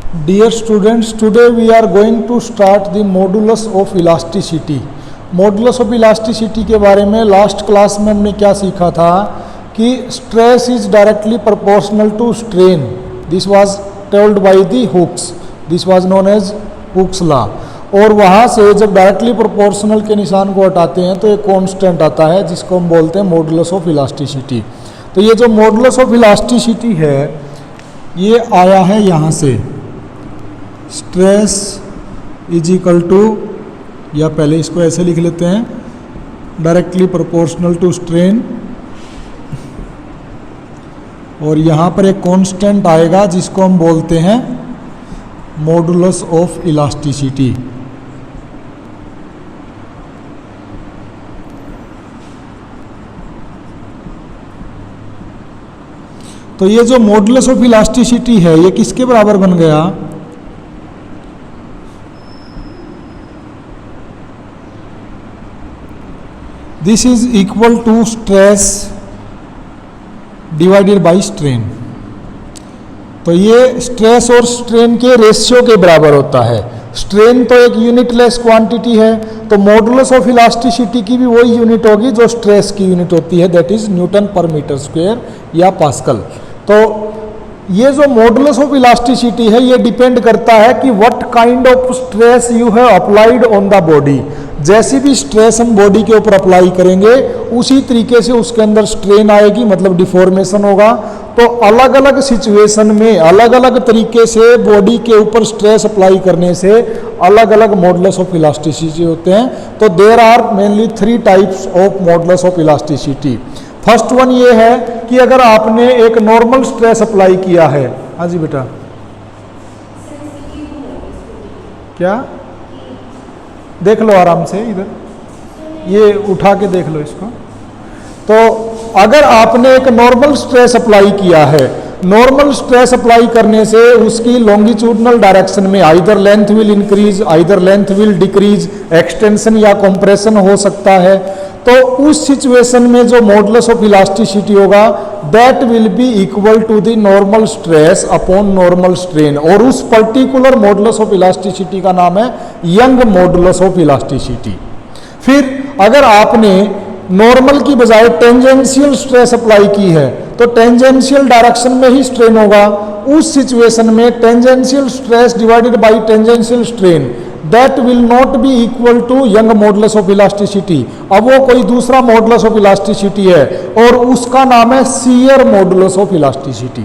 Dear students, today we are going to start the modulus of elasticity. Modulus of elasticity के बारे में last class में हमने क्या सीखा था कि stress is directly proportional to strain. This was told by the Hooke's. This was known as Hooke's law. और वहाँ से जब डायरेक्टली प्रोपोर्शनल के निशान को हटाते हैं तो एक कांस्टेंट आता है जिसको हम बोलते हैं मॉडुलस ऑफ इलास्टिसिटी. तो ये जो मॉडुलस ऑफ इलास्टिसिटी है ये आया है यहाँ से. स्ट्रेस इज इक्वल टू, या पहले इसको ऐसे लिख लेते हैं, डायरेक्टली प्रोपोर्शनल टू स्ट्रेन. और यहाँ पर एक कांस्टेंट आएगा जिसको हम बोलते हैं मॉडुलस ऑफ इलास्टिसिटी. तो ये जो मॉडुलस ऑफ इलास्टिसिटी है ये किसके बराबर बन गया? This is equal to stress divided by strain. तो ये स्ट्रेस और स्ट्रेन के रेशियो के बराबर होता है. स्ट्रेन तो एक यूनिटलेस क्वांटिटी है, तो मॉडुलस ऑफ इलास्टिसिटी की भी वही यूनिट होगी जो स्ट्रेस की यूनिट होती है, दैट इज न्यूटन पर मीटर स्क्वायर या पास्कल. तो ये जो मॉडुलस ऑफ इलास्टिसिटी है ये डिपेंड करता है कि what kind of stress you have applied on the body. जैसी भी स्ट्रेस हम बॉडी के ऊपर अप्लाई करेंगे उसी तरीके से उसके अंदर स्ट्रेन आएगी, मतलब डिफॉर्मेशन होगा. तो अलग अलग सिचुएशन में अलग अलग तरीके से बॉडी के ऊपर स्ट्रेस अप्लाई करने से अलग अलग मॉडुलस ऑफ इलास्टिसिटी होते हैं. तो there are mainly 3 types of modulus of elasticity. First one ये है कि अगर आपने एक नॉर्मल स्ट्रेस अप्लाई किया है. हाँ जी बेटा, क्या? देख लो आराम से, इधर ये उठा के देख लो इसको. तो अगर आपने एक नॉर्मल स्ट्रेस अप्लाई किया है, नॉर्मल स्ट्रेस अप्लाई करने से उसकी लॉन्गिट्यूडनल डायरेक्शन में either length will increase, either length will decrease, extension या कंप्रेशन हो सकता है. तो उस सिचुएशन में जो मॉडुलस ऑफ इलास्टिसिटी होगा that will be equal to the normal stress upon normal strain. और उस पर्टिकुलर मॉडुलस ऑफ इलास्टिसिटी का नाम है यंग मॉडुलस ऑफ इलास्टिसिटी. फिर अगर आपने नॉर्मल की बजाय टेंजेंशियल स्ट्रेस अप्लाई की है तो टेंजेंशियल डायरेक्शन में ही स्ट्रेन होगा. उस सिचुएशन में tangential stress divided by tangential strain that will not be equal to Young modulus of elasticity. अब वो कोई दूसरा मॉडुलस ऑफ इलास्टिसिटी है और उसका नाम है शियर मॉडुलस ऑफ इलास्टिसिटी.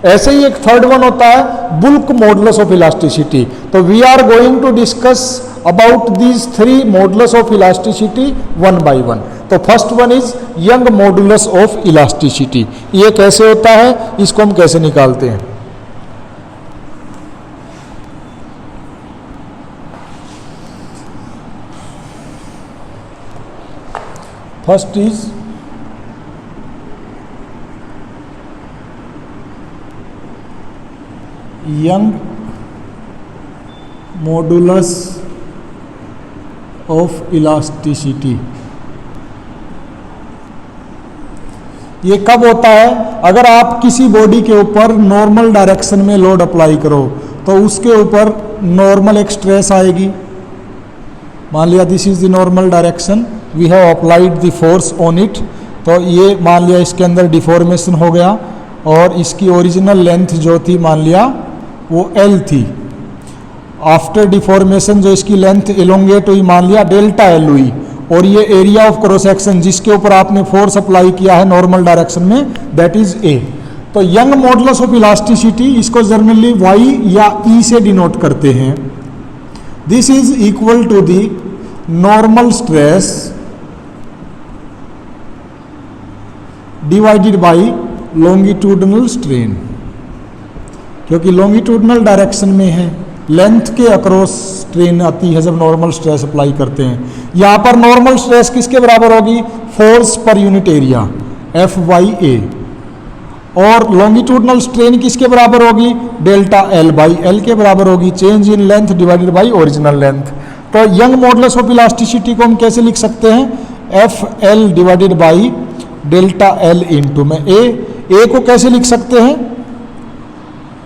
ऐसे ही एक थर्ड वन होता है बुल्क मॉडुलस ऑफ इलास्टिसिटी. तो we are going to discuss about these 3 modulus of elasticity one by one. तो first one is Young modulus of elasticity. ये कैसे होता है, इसको हम कैसे निकालते हैं? First is Young modulus of elasticity. ये कब होता है? अगर आप किसी बॉडी के ऊपर नॉर्मल डायरेक्शन में लोड अप्लाई करो तो उसके ऊपर नॉर्मल एक स्ट्रेस आएगी. मान लिया this is the normal direction, we have applied the force on it. तो ये मान लिया इसके अंदर डिफॉर्मेशन हो गया और इसकी ओरिजिनल लेंथ जो थी मान लिया वो L थी. आफ्टर डिफॉर्मेशन जो इसकी लेंथ एलोंगेट हुई मान लिया डेल्टा L हुई. और ये एरिया ऑफ क्रॉस सेक्शन जिसके ऊपर आपने फोर्स अप्लाई किया है नॉर्मल डायरेक्शन में दैट इज A. तो यंग मॉडुलस ऑफ इलास्टिसिटी इसको जनरली Y या E से डिनोट करते हैं. This is equal to the normal stress divided by longitudinal strain. क्योंकि लॉन्गिट्यूडनल डायरेक्शन में है, लेंथ के अक्रॉस स्ट्रेन आती है जब नॉर्मल स्ट्रेस अप्लाई करते हैं. यहाँ पर नॉर्मल स्ट्रेस किसके बराबर होगी? Force per unit area F/A. और लॉन्गिट्यूडनल स्ट्रेन किसके बराबर होगी? डेल्टा L/L के बराबर होगी, change in length divided by original length. तो यंग मॉडुलस ऑफ इलास्टिसिटी को हम कैसे लिख सकते हैं? FL divided by delta L into में A को कैसे लिख सकते हैं?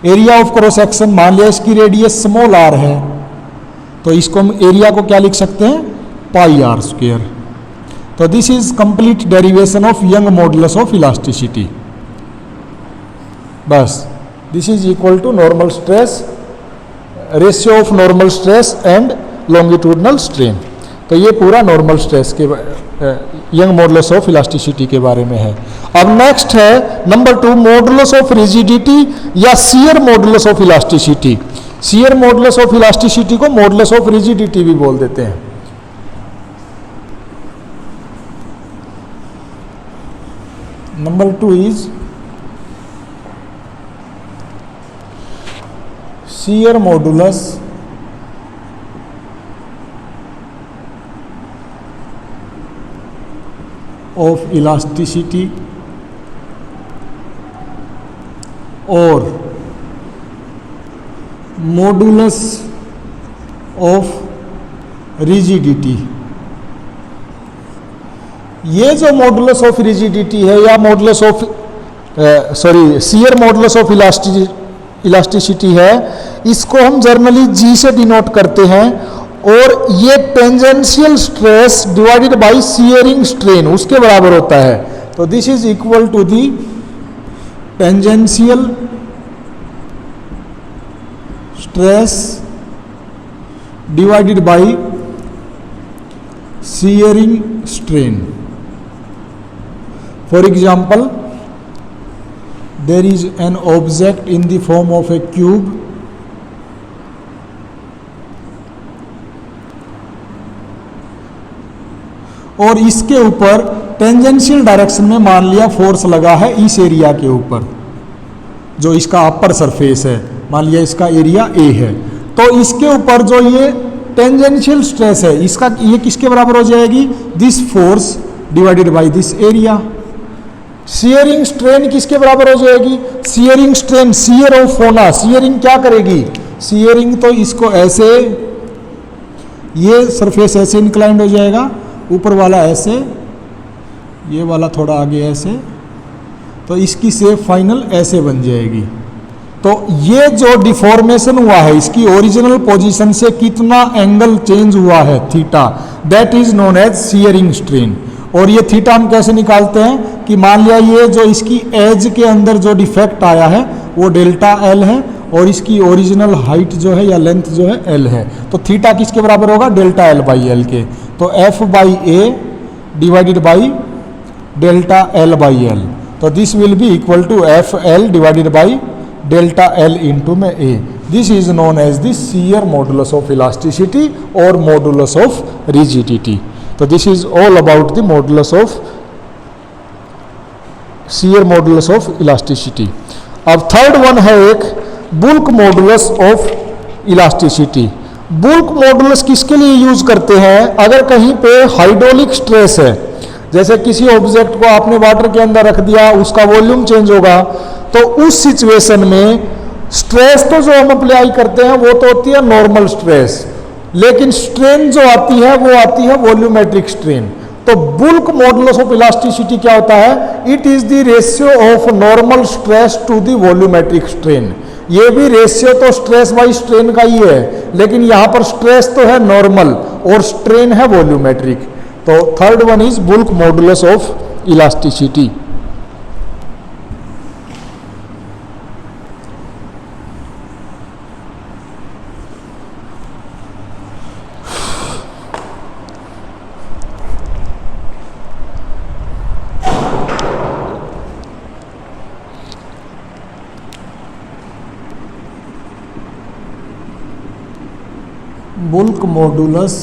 एरिया ऑफ क्रॉस सेक्शन, मान लिया इसकी रेडियस स्मॉल आर है, तो इसको हम एरिया को क्या लिख सकते हैं, पाई आर स्क्वायर। तो this is complete derivation of Young modulus of elasticity. बस this is equal to normal stress, ratio of normal stress and longitudinal strain. तो ये पूरा नॉर्मल स्ट्रेस के यंग मॉडुलस ऑफ इलास्टिसिटी के बारे में है। अब नेक्स्ट है नंबर 2, मॉडुलस ऑफ रिजिडिटी या shear modulus of elasticity. Shear modulus of elasticity को मॉडुलस ऑफ रिजिडिटी भी बोल देते हैं। Number 2 is shear modulus of elasticity और मॉडुलस ऑफ रिजिडिटी। ये जो मॉडुलस ऑफ रिजिडिटी है या modulus of shear modulus of elasticity है, इसको हम जर्नली जी से डिनोट करते हैं, और ये tangential stress divided by shearing strain उसके बराबर होता है। तो this is equal to the tangential stress divided by shearing strain. For example, there is an object in the form of a cube और इसके ऊपर टेंजेंशियल डायरेक्शन में मान लिया फोर्स लगा है इस एरिया के ऊपर, जो इसका अपर सरफेस है, मान लिया इसका एरिया ए है, तो इसके ऊपर जो ये टेंजेंशियल स्ट्रेस है इसका ये किसके बराबर हो जाएगी, this force divided by this area. Shearing strain किसके बराबर हो जाएगी, शियरिंग स्ट्रेन, शियर ऑफ होना, शियरिंग क्या करेगी, शियरिंग तो इसको ऐसे, ये सरफेस ऐसे इंक्लाइंड हो जाएगा, ऊपर वाला ऐसे, ये वाला थोड़ा आगे ऐसे, तो इसकी शेप फाइनल ऐसे बन जाएगी। तो ये जो डिफॉर्मेशन हुआ है इसकी ओरिजिनल पोजीशन से कितना एंगल चेंज हुआ है theta, that is known as shearing strain. और ये थीटा हम कैसे निकालते हैं कि मान लिया ये जो इसकी एज के अंदर जो डिफेक्ट आया है वो डेल्टा एल है और इसकी ओरिजिनल हाइट जो है या लेंथ जो है एल है, तो थीटा किसके बराबर होगा, delta L by L K. तो F by A divided by delta L by L, तो this will be equal to F L divided by delta L into में A. This is known as the shear modulus of elasticity और modulus of rigidity. तो this is all about the modulus of shear modulus of elasticity. अब third one है एक bulk modulus of elasticity. Bulk modulus किसके लिए use करते हैं, अगर कहीं पे हाइड्रोलिक स्ट्रेस है, जैसे किसी ऑब्जेक्ट को आपने वाटर के अंदर रख दिया, उसका वॉल्यूम चेंज होगा, तो उस सिचुएशन में स्ट्रेस तो जो हम अप्लाई करते हैं वो तो होती है नॉर्मल स्ट्रेस, लेकिन स्ट्रेन जो आती है वो आती है वॉल्यूमेट्रिक स्ट्रेन। तो बुल्क मॉडुलस ऑफ इलास्टिसिटी क्या होता है, it is the ratio of normal stress to the volumetric strain. ये भी रेशियो तो स्ट्रेस बाई स्ट्रेन का ही है, लेकिन यहां पर स्ट्रेस तो है नॉर्मल और स्ट्रेन है वॉल्यूमेट्रिक। तो third one is bulk modulus of elasticity. Bulk modulus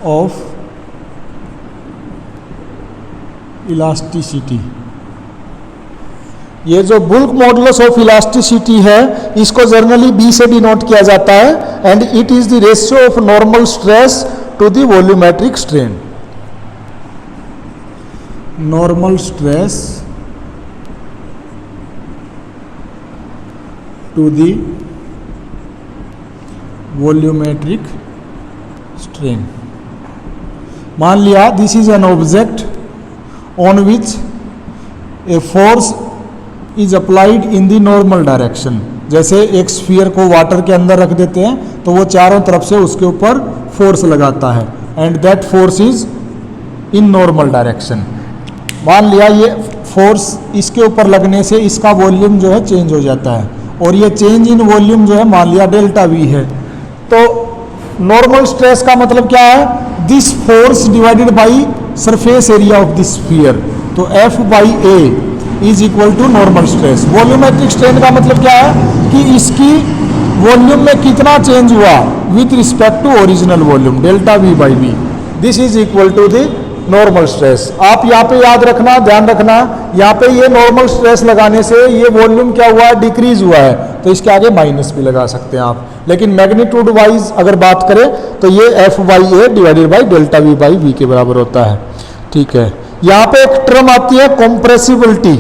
of elasticity, ये जो बुल्क मॉडुलस ऑफ इलास्टिसिटी है इसको जर्नली बी से डिनोट किया जाता है, and it is the ratio of normal stress to the volumetric strain. Normal stress to the volumetric strain. मान लिया this is an object on which a force is applied in the normal direction. जैसे एक sphere को water के अंदर रख देते हैं तो वो चारों तरफ से उसके ऊपर फोर्स लगाता है, and that force is in normal direction. मान लिया ये फोर्स इसके ऊपर लगने से इसका वॉल्यूम जो है चेंज हो जाता है, और ये चेंज इन वॉल्यूम जो है मान लिया डेल्टा वी है। तो नॉर्मल स्ट्रेस का मतलब क्या है? This force divided by surface area of this sphere. तो F by A is equal to normal stress. Volumetric strain का मतलब क्या है कि इसकी वॉल्यूम में कितना चेंज हुआ with respect to original volume, delta V by V. This is equal to the normal stress. आप यहाँ पे याद रखना, ध्यान रखना, यहाँ पे ये नॉर्मल स्ट्रेस लगाने से ये वॉल्यूम क्या हुआ है? डिक्रीज हुआ है, तो इसके आगे माइनस भी लगा सकते हैं आप। लेकिन मैग्नीट्यूड वाइज अगर बात करें तो ये F by A divided by delta V by V के बराबर होता है। ठीक है, यहाँ पे एक टर्म आती है कॉम्प्रेसिबिलिटी।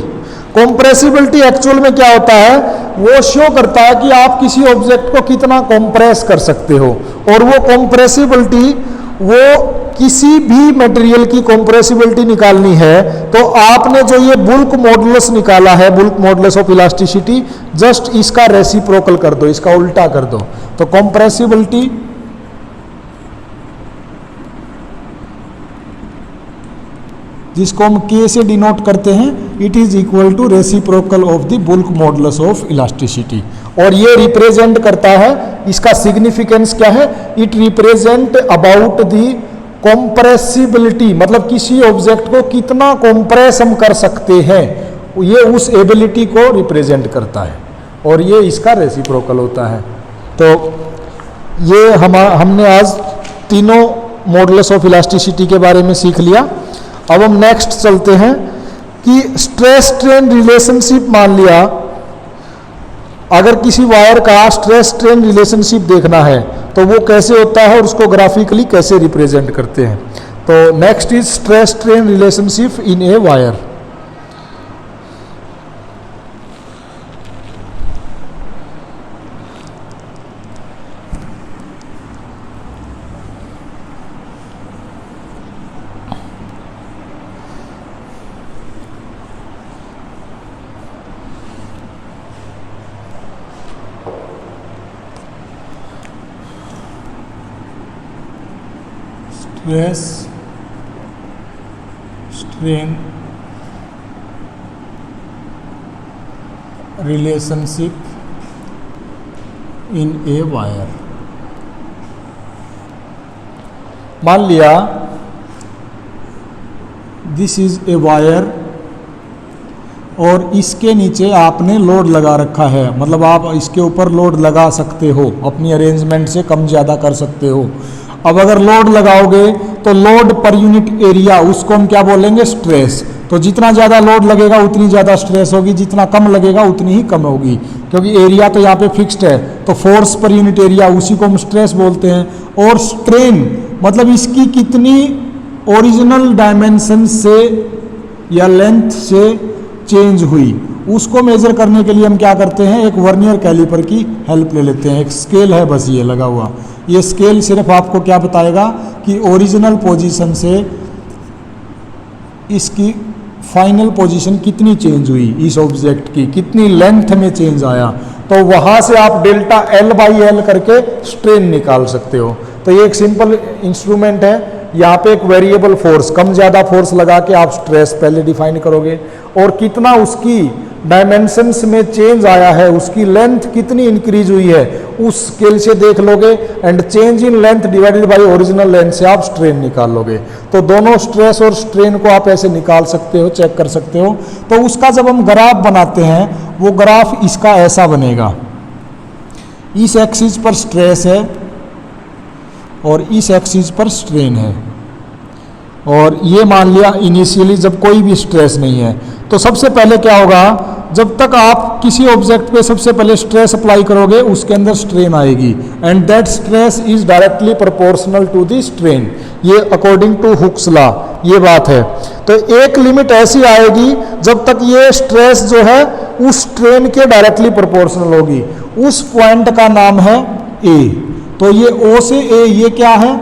कॉम्प्रेसिबिलिटी एक्चुअल में क्या होता है? वो शो करता है कि आप किसी ऑब्जेक्ट को कितना कॉम्प्रेस कर सकते हो, और वो कॉम्प्रेसिबिलिटी, वो किसी भी मटेरियल की कॉम्प्रेसिबिलिटी निकालनी है तो आपने जो ये बुल्क मॉडुलस निकाला है, bulk modulus of elasticity, just इसका रेसिप्रोकल कर दो, इसका उल्टा कर दो। तो कॉम्प्रेसिबिलिटी जिसको हम K से डिनोट करते हैं, it is equal to reciprocal of the bulk modulus of elasticity. और ये रिप्रेजेंट करता है, इसका सिग्निफिकेंस क्या है? It represent about the compressibility, मतलब किसी ऑब्जेक्ट को कितना कॉम्प्रेस हम कर सकते हैं, ये उस एबिलिटी को रिप्रेजेंट करता है, और ये इसका रेसिप्रोकल होता है। तो ये हमने आज तीनों मॉडुलस ऑफ इलास्टिसिटी के बारे में सीख लिया। अब हम नेक्स्ट चलते हैं कि स्ट्रेस स्ट्रेन रिलेशनशिप। मान लिया अगर किसी वायर का स्ट्रेस स्ट्रेन रिलेशनशिप देखना है तो वो कैसे होता है और उसको ग्राफिकली कैसे रिप्रेजेंट करते हैं। तो next is stress strain relationship in a wire. Stress strain relationship in a wire. मान लिया दिस इज ए वायर और इसके नीचे आपने लोड लगा रखा है, मतलब आप इसके ऊपर लोड लगा सकते हो, अपनी अरेंजमेंट से कम ज़्यादा कर सकते हो। अब अगर लोड लगाओगे तो लोड पर यूनिट एरिया, उसको हम क्या बोलेंगे? स्ट्रेस। तो जितना ज़्यादा लोड लगेगा उतनी ज़्यादा स्ट्रेस होगी, जितना कम लगेगा उतनी ही कम होगी, क्योंकि एरिया तो यहाँ पे फिक्स्ड है। तो फोर्स पर यूनिट एरिया, उसी को हम स्ट्रेस बोलते हैं। और स्ट्रेन मतलब इसकी कितनी ओरिजिनल डायमेंशन से या लेंथ से चेंज हुई, उसको मेजर करने के लिए हम क्या करते हैं? एक वर्नियर कैलिपर की हेल्प ले लेते हैं। एक स्केल है बस ये लगा हुआ, ये स्केल सिर्फ आपको क्या बताएगा कि ओरिजिनल पोजीशन से इसकी फाइनल पोजीशन कितनी चेंज हुई, इस ऑब्जेक्ट की कितनी लेंथ में चेंज आया। तो वहाँ से आप डेल्टा L बाई एल करके स्ट्रेन निकाल सकते हो। तो ये एक सिंपल इंस्ट्रूमेंट है। यहाँ पे एक वेरिएबल फोर्स, कम ज़्यादा फोर्स लगा के आप स्ट्रेस पहले डिफाइन करोगे, और कितना उसकी डायमेंशंस में चेंज आया है, उसकी लेंथ कितनी इंक्रीज हुई है, उस स्केल से देख लोगे, and change in length divided by original length से आप स्ट्रेन निकाल लोगे। तो दोनों स्ट्रेस और स्ट्रेन को आप ऐसे निकाल सकते हो, चेक कर सकते हो। तो उसका जब हम ग्राफ बनाते हैं, वो ग्राफ इसका ऐसा बनेगा, इस एक्सिस पर स्ट्रेस है और इस एक्सिस पर स्ट्रेन है, और ये मान लिया इनिशियली जब कोई भी स्ट्रेस नहीं है। तो सबसे पहले क्या होगा, जब तक आप किसी ऑब्जेक्ट पे सबसे पहले स्ट्रेस अप्लाई करोगे उसके अंदर स्ट्रेन आएगी, and that stress is directly proportional to the strain. ये अकॉर्डिंग टू हुक्स लॉ ये बात है। तो एक लिमिट ऐसी आएगी जब तक ये स्ट्रेस जो है उस स्ट्रेन के डायरेक्टली प्रोपोर्शनल होगी। उस पॉइंट का नाम है ए। तो ये O से A ये क्या है?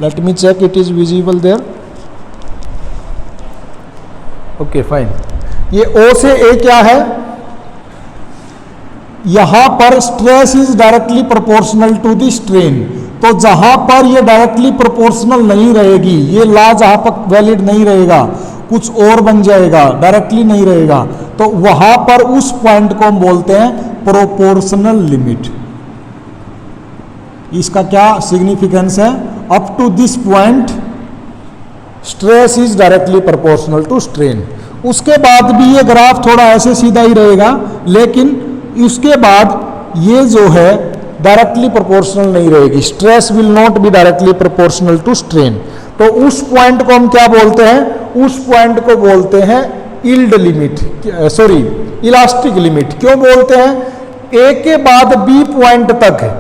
Let me check, it is visible there. Okay fine. ये O से A क्या है, यहां पर stress is directly proportional to the strain. तो जहां पर ये डायरेक्टली प्रोपोर्शनल नहीं रहेगी, ये लॉ जहां पर वैलिड नहीं रहेगा, कुछ और बन जाएगा, डायरेक्टली नहीं रहेगा, तो वहां पर उस पॉइंट को हम बोलते हैं प्रोपोर्शनल लिमिट। इसका क्या सिग्निफिकेंस है, up to this point stress is directly proportional to strain. उसके बाद भी ये ग्राफ थोड़ा ऐसे सीधा ही रहेगा, लेकिन उसके बाद ये जो है डायरेक्टली प्रोपोर्शनल नहीं रहेगी, stress will not be directly proportional to strain. तो उस पॉइंट को हम क्या बोलते हैं, उस पॉइंट को बोलते हैं yield limit, sorry elastic limit. क्यों बोलते हैं, ए के बाद बी पॉइंट तक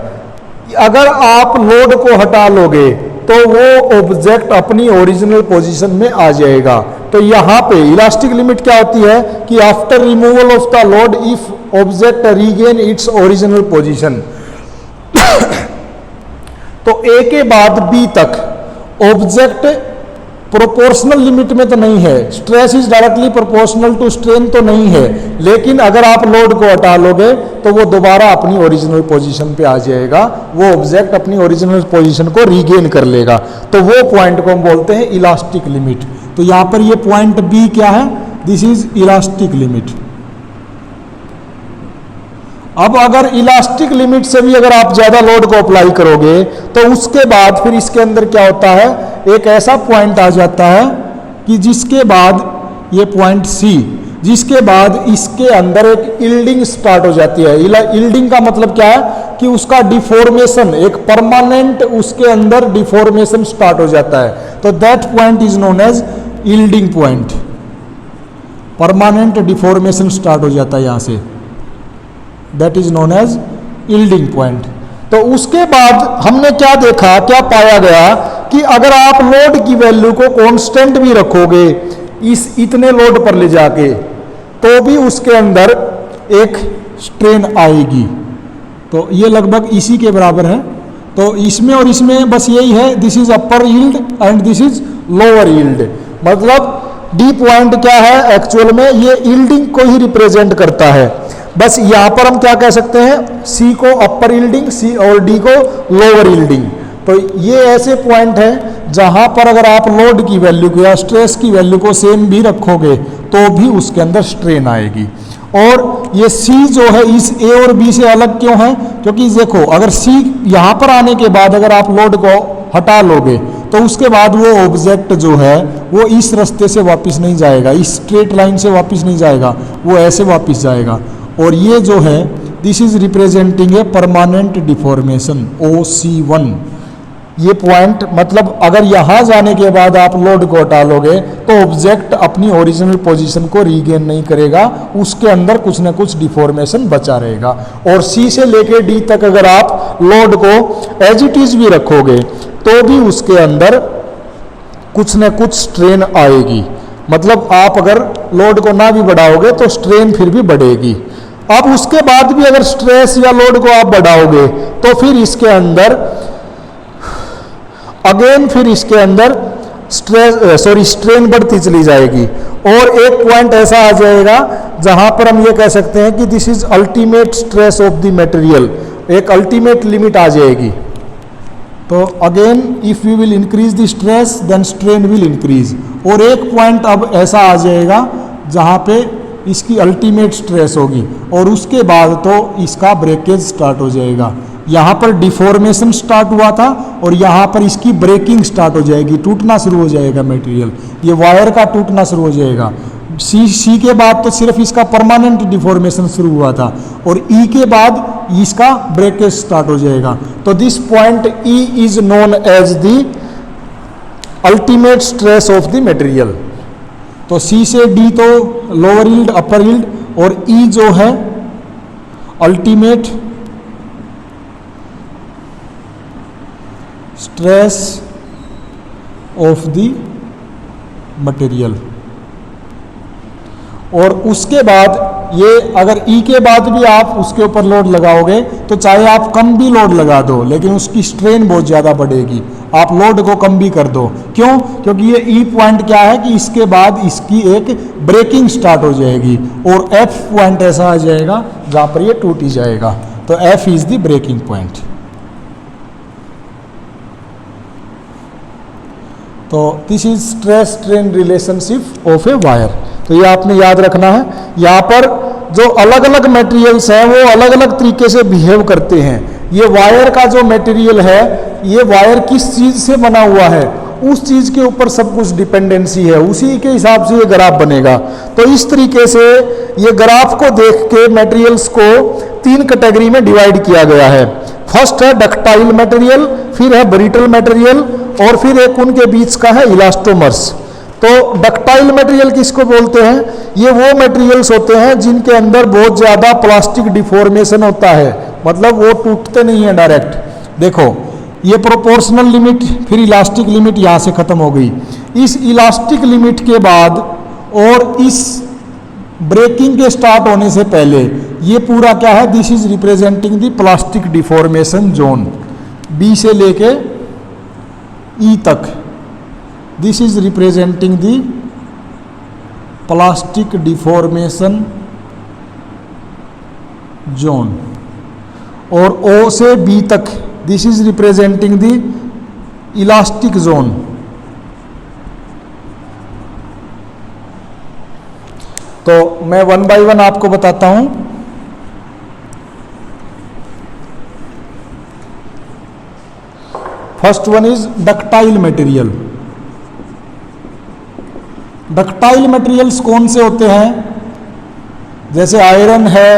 अगर आप लोड को हटा लोगे तो वो ऑब्जेक्ट अपनी ओरिजिनल पोजीशन में आ जाएगा। तो यहां पे इलास्टिक लिमिट क्या होती है कि after removal of the load if object regain its original position. तो ए के बाद बी तक ऑब्जेक्ट प्रोपोर्शनल लिमिट में तो नहीं है, stress is directly proportional to strain तो नहीं है, लेकिन अगर आप लोड को हटा लोगे तो वो दोबारा अपनी ओरिजिनल पोजीशन पे आ जाएगा, वो ऑब्जेक्ट अपनी ओरिजिनल पोजीशन को रीगेन कर लेगा। तो वो पॉइंट को हम बोलते हैं इलास्टिक लिमिट। तो यहां पर ये पॉइंट बी क्या है, दिस इज इलास्टिक लिमिट। अब अगर इलास्टिक लिमिट से भी अगर आप ज्यादा लोड को अप्लाई करोगे तो उसके बाद फिर इसके अंदर क्या होता है, एक ऐसा पॉइंट आ जाता है कि जिसके बाद ये पॉइंट सी, जिसके बाद इसके अंदर एक यील्डिंग स्टार्ट हो जाती है। यील्डिंग का मतलब क्या है कि उसका डिफॉर्मेशन, एक परमानेंट उसके अंदर डिफॉर्मेशन स्टार्ट हो जाता है। तो that point is known as yielding point. Permanent deformation start हो जाता है यहां से, that is known as yielding point. तो उसके बाद हमने क्या देखा, क्या पाया गया कि अगर आप लोड की वैल्यू को कांस्टेंट भी रखोगे इस इतने लोड पर ले जाके, तो भी उसके अंदर एक स्ट्रेन आएगी। तो ये लगभग इसी के बराबर है। तो इसमें और इसमें बस यही है, this is upper yield and this is lower yield. मतलब डी पॉइंट क्या है एक्चुअल में, ये यील्डिंग को ही रिप्रेजेंट करता है। बस यहां पर हम क्या कह सकते हैं, सी को अपर यील्डिंग, सी और डी को लोअर यील्डिंग। तो ये ऐसे पॉइंट है जहां पर अगर आप लोड की वैल्यू को या स्ट्रेस की वैल्यू को सेम भी रखोगे तो भी उसके अंदर स्ट्रेन आएगी। और ये सी जो है इस ए और बी से अलग क्यों है, क्योंकि देखो अगर सी यहां पर आने के बाद अगर आप लोड को हटा लोगे तो उसके बाद वो ऑब्जेक्ट जो है वो इस रास्ते से वापस नहीं जाएगा, इस स्ट्रेट लाइन से वापस नहीं जाएगा, वो ऐसे वापस जाएगा। और ये जो है this is representing a permanent deformation OC1। ये पॉइंट मतलब अगर यहां जाने के बाद आप लोड को हटा लोगे तो ऑब्जेक्ट अपनी ओरिजिनल पोजीशन को रीगेन नहीं करेगा, उसके अंदर कुछ ना कुछ डिफॉर्मेशन बचा रहेगा। और सी से लेके डी तक अगर आप लोड को एज इट इज भी रखोगे तो भी उसके अंदर कुछ ना कुछ स्ट्रेन आएगी। मतलब आप अगर लोड को ना भी बढ़ाओगे तो स्ट्रेन फिर भी बढ़ेगी। अब उसके बाद भी अगर स्ट्रेस या लोड को आप बढ़ाओगे तो फिर इसके अंदर अगेन फिर इसके अंदर स्ट्रेन बढ़ती चली जाएगी। और एक पॉइंट ऐसा आ जाएगा जहां पर हम ये कह सकते हैं कि this is ultimate stress of the material, एक अल्टीमेट लिमिट आ जाएगी। तो again if you will increase the stress then strain will increase. और एक पॉइंट अब ऐसा आ जाएगा जहां पे इसकी अल्टीमेट स्ट्रेस होगी और उसके बाद तो इसका ब्रेकेज स्टार्ट हो जाएगा। यहाँ पर डिफॉर्मेशन स्टार्ट हुआ था और यहाँ पर इसकी ब्रेकिंग स्टार्ट हो जाएगी, टूटना शुरू हो जाएगा मटेरियल, ये वायर का टूटना शुरू हो जाएगा। सी के बाद तो सिर्फ इसका परमानेंट डिफॉर्मेशन शुरू हुआ था और ई के बाद इसका ब्रेकेज स्टार्ट हो जाएगा। तो this point E is known as the ultimate stress of the material. तो सी से डी तो लोअर यील्ड, अपर यील्ड, और ई जो है ultimate stress of the material. और उसके बाद ये अगर ई के बाद भी आप उसके ऊपर लोड लगाओगे तो चाहे आप कम भी लोड लगा दो लेकिन उसकी स्ट्रेन बहुत ज़्यादा बढ़ेगी आप लोड को कम भी कर दो। क्यों? क्योंकि ये ई पॉइंट क्या है कि इसके बाद इसकी एक ब्रेकिंग स्टार्ट हो जाएगी और एफ पॉइंट ऐसा आ जाएगा जहां पर ये टूट ही जाएगा। तो F is the breaking point. तो this is stress strain relationship of a wire. तो ये आपने याद रखना है। यहाँ पर जो अलग अलग मटेरियल्स हैं वो अलग अलग तरीके से बिहेव करते हैं। ये वायर का जो मटेरियल है, ये वायर किस चीज से बना हुआ है, उस चीज के ऊपर सब कुछ डिपेंडेंसी है, उसी के हिसाब से ये ग्राफ बनेगा। तो इस तरीके से ये ग्राफ को देख के मटेरियल्स को 3 कैटेगरी में डिवाइड किया गया है। फर्स्ट है डक्टाइल मटेरियल, फिर है ब्रिटल मटेरियल और फिर एक उनके बीच का है इलास्टोमर्स। तो डक्टाइल मटेरियल किसको बोलते हैं? ये वो मटेरियल्स होते हैं जिनके अंदर बहुत ज़्यादा प्लास्टिक डिफॉर्मेशन होता है, मतलब वो टूटते नहीं है डायरेक्ट। देखो ये प्रोपोर्शनल लिमिट, फिर इलास्टिक लिमिट यहाँ से ख़त्म हो गई। इस इलास्टिक लिमिट के बाद और इस ब्रेकिंग के स्टार्ट होने से पहले ये पूरा क्या है? This is representing the plastic deformation zone, B से लेके ई तक। This is representing the plastic deformation zone और ओ से बी तक this is representing the elastic zone. तो मैं 1 बाय 1 आपको बताता हूं। First one is ductile material. Ductile materials कौन से होते हैं? जैसे आयरन है,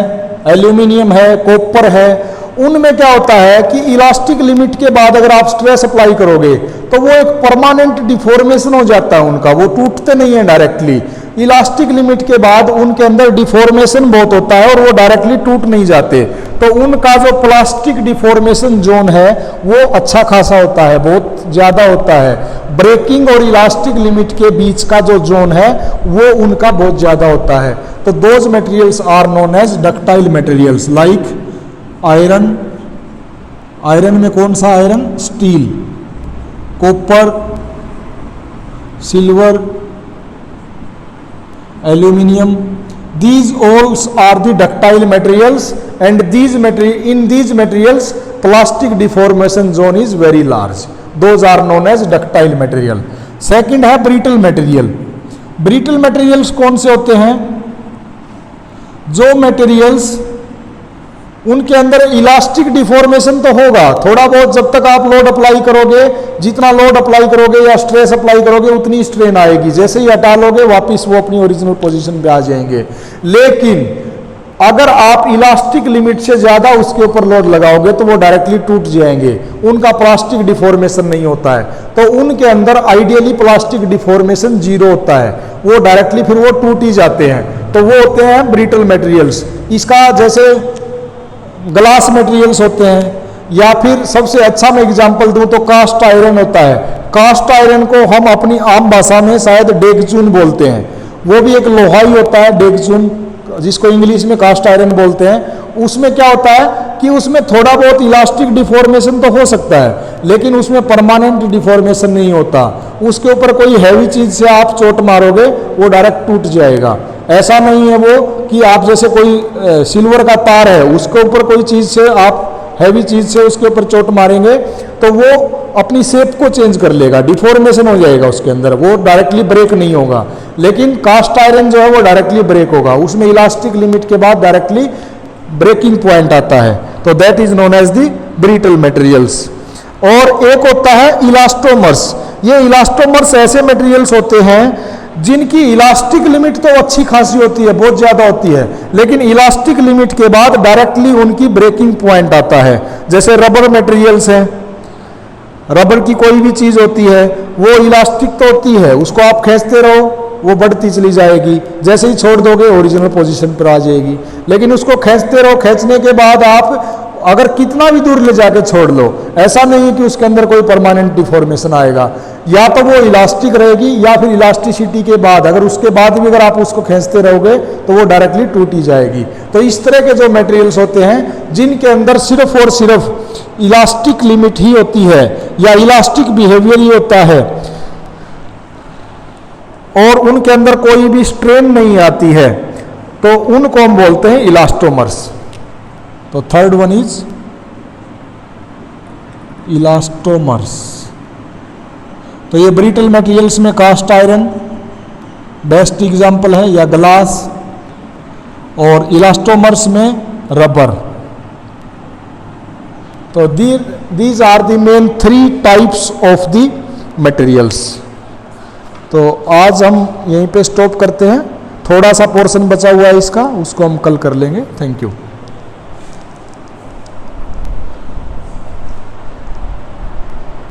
एल्यूमिनियम है, कॉपर है। उनमें क्या होता है कि इलास्टिक लिमिट के बाद अगर आप स्ट्रेस अप्लाई करोगे तो वो एक परमानेंट डिफॉर्मेशन हो जाता है उनका, वो टूटते नहीं है डायरेक्टली। इलास्टिक लिमिट के बाद उनके अंदर डिफॉर्मेशन बहुत होता है और वो डायरेक्टली टूट नहीं जाते। तो उनका जो प्लास्टिक डिफॉर्मेशन जोन है वो अच्छा खासा होता है, बहुत ज़्यादा होता है। ब्रेकिंग और इलास्टिक लिमिट के बीच का जो जोन है वो उनका बहुत ज़्यादा होता है। तो those materials are known as ductile materials like iron. Iron में कौन सा iron? Steel, copper, silver, aluminium. These all are the ductile materials and in these materials plastic deformation zone is very large. Those are known as ductile material. Second है brittle material. Brittle materials कौन से होते हैं? जो materials उनके अंदर elastic deformation तो होगा थोड़ा बहुत, जब तक आप लोड अप्लाई करोगे, जितना लोड अप्लाई करोगे या स्ट्रेस अप्लाई करोगे उतनी स्ट्रेन आएगी। जैसे ही हटा लोगे वापस वो अपनी ओरिजिनल पोजीशन पे आ जाएंगे। लेकिन अगर आप इलास्टिक लिमिट से ज़्यादा उसके ऊपर लोड लगाओगे तो वो डायरेक्टली टूट जाएंगे, उनका प्लास्टिक डिफॉर्मेशन नहीं होता है। तो उनके अंदर आइडियली प्लास्टिक डिफॉर्मेशन 0 होता है, वो डायरेक्टली फिर वो टूट ही जाते हैं। तो वो होते हैं ब्रिटल मटेरियल्स। इसका जैसे ग्लास मटेरियल्स होते हैं, या फिर सबसे अच्छा मैं एग्जांपल दूं तो कास्ट आयरन होता है। कास्ट आयरन को हम अपनी आम भाषा में शायद डेगचून बोलते हैं, वो भी एक लोहा ही होता है, डेगचून, जिसको इंग्लिश में कास्ट आयरन बोलते हैं। उसमें क्या होता है कि उसमें थोड़ा बहुत इलास्टिक डिफॉर्मेशन तो हो सकता है, लेकिन उसमें परमानेंट डिफॉर्मेशन नहीं होता। उसके ऊपर कोई हैवी चीज से आप चोट मारोगे वो डायरेक्ट टूट जाएगा। ऐसा नहीं है वो कि आप जैसे कोई सिल्वर का तार है उसके ऊपर कोई चीज से आप हैवी चीज से उसके ऊपर चोट मारेंगे तो वो अपनी शेप को चेंज कर लेगा, डिफॉर्मेशन हो जाएगा उसके अंदर, वो डायरेक्टली ब्रेक नहीं होगा। लेकिन कास्ट आयरन जो है वो डायरेक्टली ब्रेक होगा, उसमें इलास्टिक लिमिट के बाद डायरेक्टली ब्रेकिंग पॉइंट आता है। तो that is known as the brittle materials. और एक होता है इलास्टोमर्स। ये इलास्टोमर्स ऐसे मटेरियल्स होते हैं जिनकी इलास्टिक लिमिट तो अच्छी खासी होती है, बहुत ज़्यादा होती है, लेकिन इलास्टिक लिमिट के बाद डायरेक्टली उनकी ब्रेकिंग पॉइंट आता है। जैसे रबर मटेरियल्स हैं, रबर की कोई भी चीज़ होती है वो इलास्टिक तो होती है, उसको आप खींचते रहो वो बढ़ती चली जाएगी, जैसे ही छोड़ दोगे ओरिजिनल पोजीशन पर आ जाएगी। लेकिन उसको खींचते रहो, खींचने के बाद आप अगर कितना भी दूर ले जाके छोड़ लो, ऐसा नहीं है कि उसके अंदर कोई परमानेंट डिफॉर्मेशन आएगा, या तो वो इलास्टिक रहेगी या फिर इलास्टिसिटी के बाद, अगर उसके बाद भी अगर आप उसको खींचते रहोगे तो वो डायरेक्टली टूट ही जाएगी। तो इस तरह के जो मटेरियल्स होते हैं जिनके अंदर सिर्फ और सिर्फ इलास्टिक लिमिट ही होती है या इलास्टिक बिहेवियर ही होता है और उनके अंदर कोई भी स्ट्रेन नहीं आती है, तो उनको हम बोलते हैं इलास्टोमर्स। तो थर्ड वन इज इलास्टोमर्स। तो ये ब्रिटल मटेरियल्स में कास्ट आयरन बेस्ट एग्जांपल है या ग्लास, और इलास्टोमर्स में रबर। तो these are the main 3 types of the materials. तो आज हम यहीं पे स्टॉप करते हैं, थोड़ा सा पोर्शन बचा हुआ है इसका, उसको हम कल कर लेंगे। Thank you.